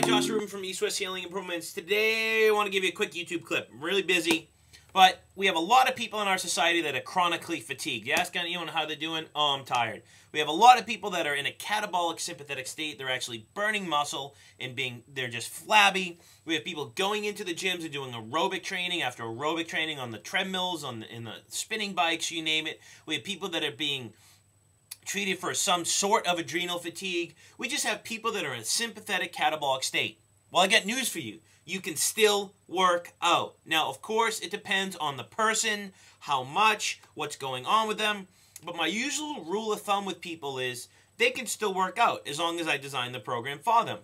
Alright, Josh Rubin from East West Healing Improvements. Today I want to give you a quick YouTube clip. I'm really busy, but we have a lot of people in our society that are chronically fatigued. You ask anyone how they're doing, oh, I'm tired. We have a lot of people that are in a catabolic sympathetic state. They're actually burning muscle and they're just flabby. We have people going into the gyms and doing aerobic training after aerobic training on the treadmills, in the spinning bikes, you name it. We have people that are being treated for some sort of adrenal fatigue. We just have people that are in a sympathetic catabolic state. Well, I got news for you. You can still work out. Now, of course, it depends on the person, how much, what's going on with them. But my usual rule of thumb with people is they can still work out as long as I design the program for them.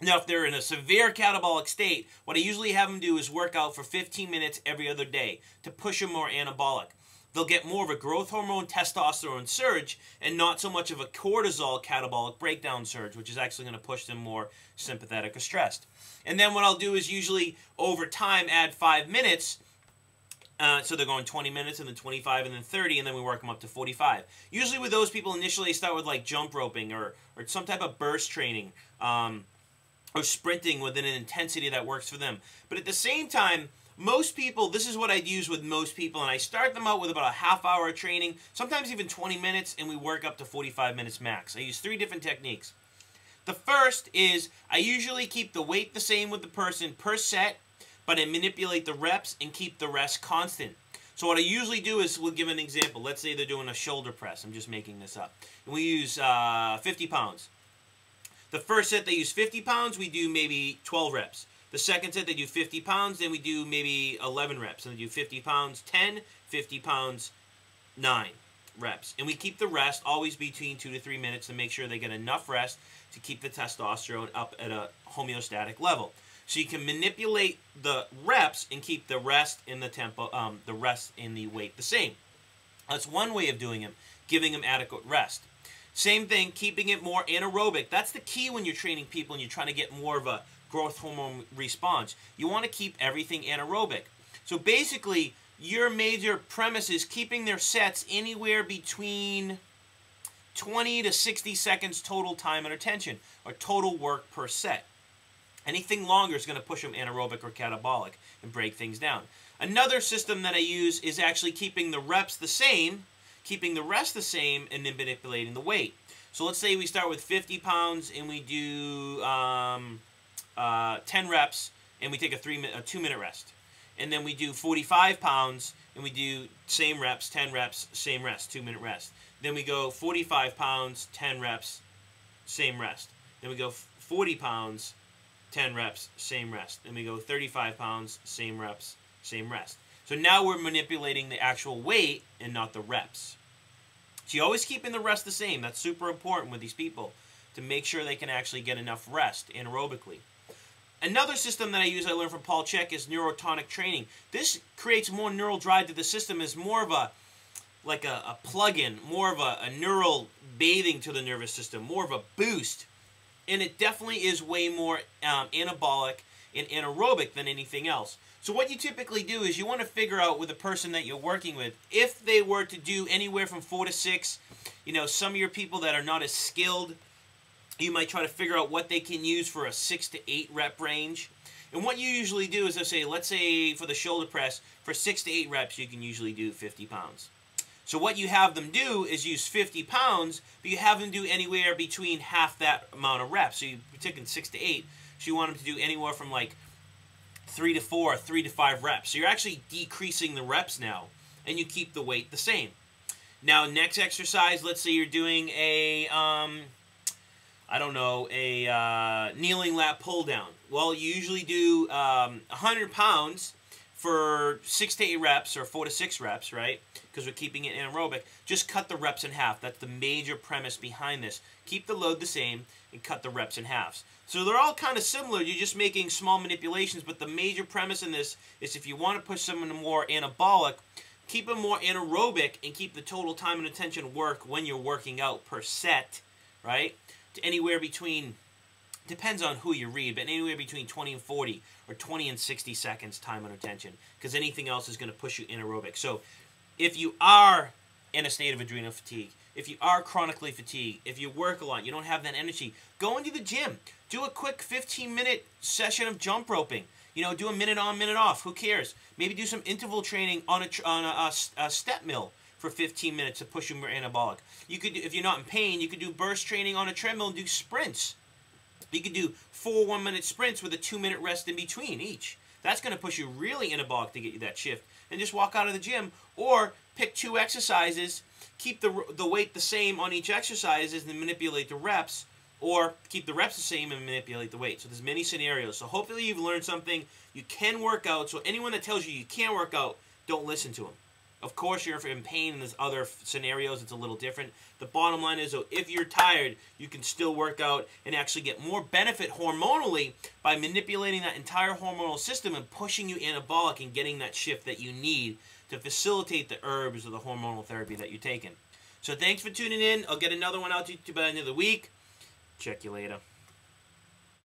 Now, if they're in a severe catabolic state, what I usually have them do is work out for 15 minutes every other day to push them more anabolic. They'll get more of a growth hormone testosterone surge and not so much of a cortisol catabolic breakdown surge, which is actually going to push them more sympathetic or stressed. And then what I'll do is usually over time add 5 minutes. So they're going 20 minutes and then 25 and then 30, and then we work them up to 45. Usually with those people, initially they start with like jump roping or some type of burst training or sprinting within an intensity that works for them. But at the same time, most people, this is what I'd use with most people, and I start them out with about a half-hour of training, sometimes even 20 minutes, and we work up to 45 minutes max. I use 3 different techniques. The first is I usually keep the weight the same with the person per set, but I manipulate the reps and keep the rest constant. So what I usually do is, we'll give an example. Let's say they're doing a shoulder press. I'm just making this up. And we use 50 pounds. The first set they use 50 pounds, we do maybe 12 reps. The second set, they do 50 pounds, then we do maybe 11 reps. And they do 50 pounds, 10, 50 pounds, 9 reps. And we keep the rest always between 2 to 3 minutes to make sure they get enough rest to keep the testosterone up at a homeostatic level. So you can manipulate the reps and keep the rest in the tempo, the rest in the weight the same. That's one way of doing it, giving them adequate rest. Same thing, keeping it more anaerobic. That's the key when you're training people and you're trying to get more of a growth hormone response. You want to keep everything anaerobic. So basically, your major premise is keeping their sets anywhere between 20 to 60 seconds total time and attention, or total work per set. Anything longer is going to push them anaerobic or catabolic and break things down. Another system that I use is actually keeping the reps the same, keeping the rest the same, and then manipulating the weight. So let's say we start with 50 pounds and we do 10 reps, and we take a 2-minute rest. And then we do 45 pounds, and we do same reps, 10 reps, same rest, 2-minute rest. Then we go 45 pounds, 10 reps, same rest. Then we go 40 pounds, 10 reps, same rest. Then we go 35 pounds, same reps, same rest. So now we're manipulating the actual weight and not the reps. So you always keeping the rest the same. That's super important with these people to make sure they can actually get enough rest anaerobically. Another system that I use, I learned from Paul Chek, is neurotonic training. This creates more neural drive to the system, is more of a plug-in, more of a neural bathing to the nervous system, more of a boost. And it definitely is way more anabolic and anaerobic than anything else. So what you typically do is you want to figure out with the person that you're working with, if they were to do anywhere from 4 to 6, some of your people that are not as skilled, you might try to figure out what they can use for a 6 to 8 rep range. And what you usually do is, let's say for the shoulder press, for 6 to 8 reps, you can usually do 50 pounds. So what you have them do is use 50 pounds, but you have them do anywhere between half that amount of reps. So you're taking 6 to 8, so you want them to do anywhere from like 3 to 4, 3 to 5 reps. So you're actually decreasing the reps now, and you keep the weight the same. Now, next exercise, let's say you're doing a kneeling lat pull down. Well, you usually do 100 pounds for 6 to 8 reps or 4 to 6 reps, right? Because we're keeping it anaerobic. Just cut the reps in half. That's the major premise behind this. Keep the load the same and cut the reps in halves. So they're all kind of similar. You're just making small manipulations, but the major premise in this is if you want to push someone more anabolic, keep them more anaerobic and keep the total time and attention work when you're working out per set, right? To anywhere between, depends on who you read, but anywhere between 20 and 40 or 20 and 60 seconds time and attention, because anything else is going to push you anaerobic. So if you are in a state of adrenal fatigue, if you are chronically fatigued, if you work a lot, you don't have that energy, go into the gym. Do a quick 15-minute session of jump roping. You know, do a minute on, minute off. Who cares? Maybe do some interval training on a step mill for 15 minutes to push you more anabolic. You could, if you're not in pain, you could do burst training on a treadmill and do sprints. You could do 4 1-minute sprints with a 2-minute rest in between each. That's going to push you really anabolic to get you that shift. And just walk out of the gym, or pick 2 exercises, keep the weight the same on each exercise and manipulate the reps, or keep the reps the same and manipulate the weight. So there's many scenarios. So hopefully you've learned something. You can work out. So anyone that tells you can't work out, don't listen to them. Of course, you're in pain, and there's other scenarios. It's a little different. The bottom line is, though, if you're tired, you can still work out and actually get more benefit hormonally by manipulating that entire hormonal system and pushing you anabolic and getting that shift that you need to facilitate the herbs or the hormonal therapy that you're taking. So thanks for tuning in. I'll get another one out to you by the end of the week. Check you later.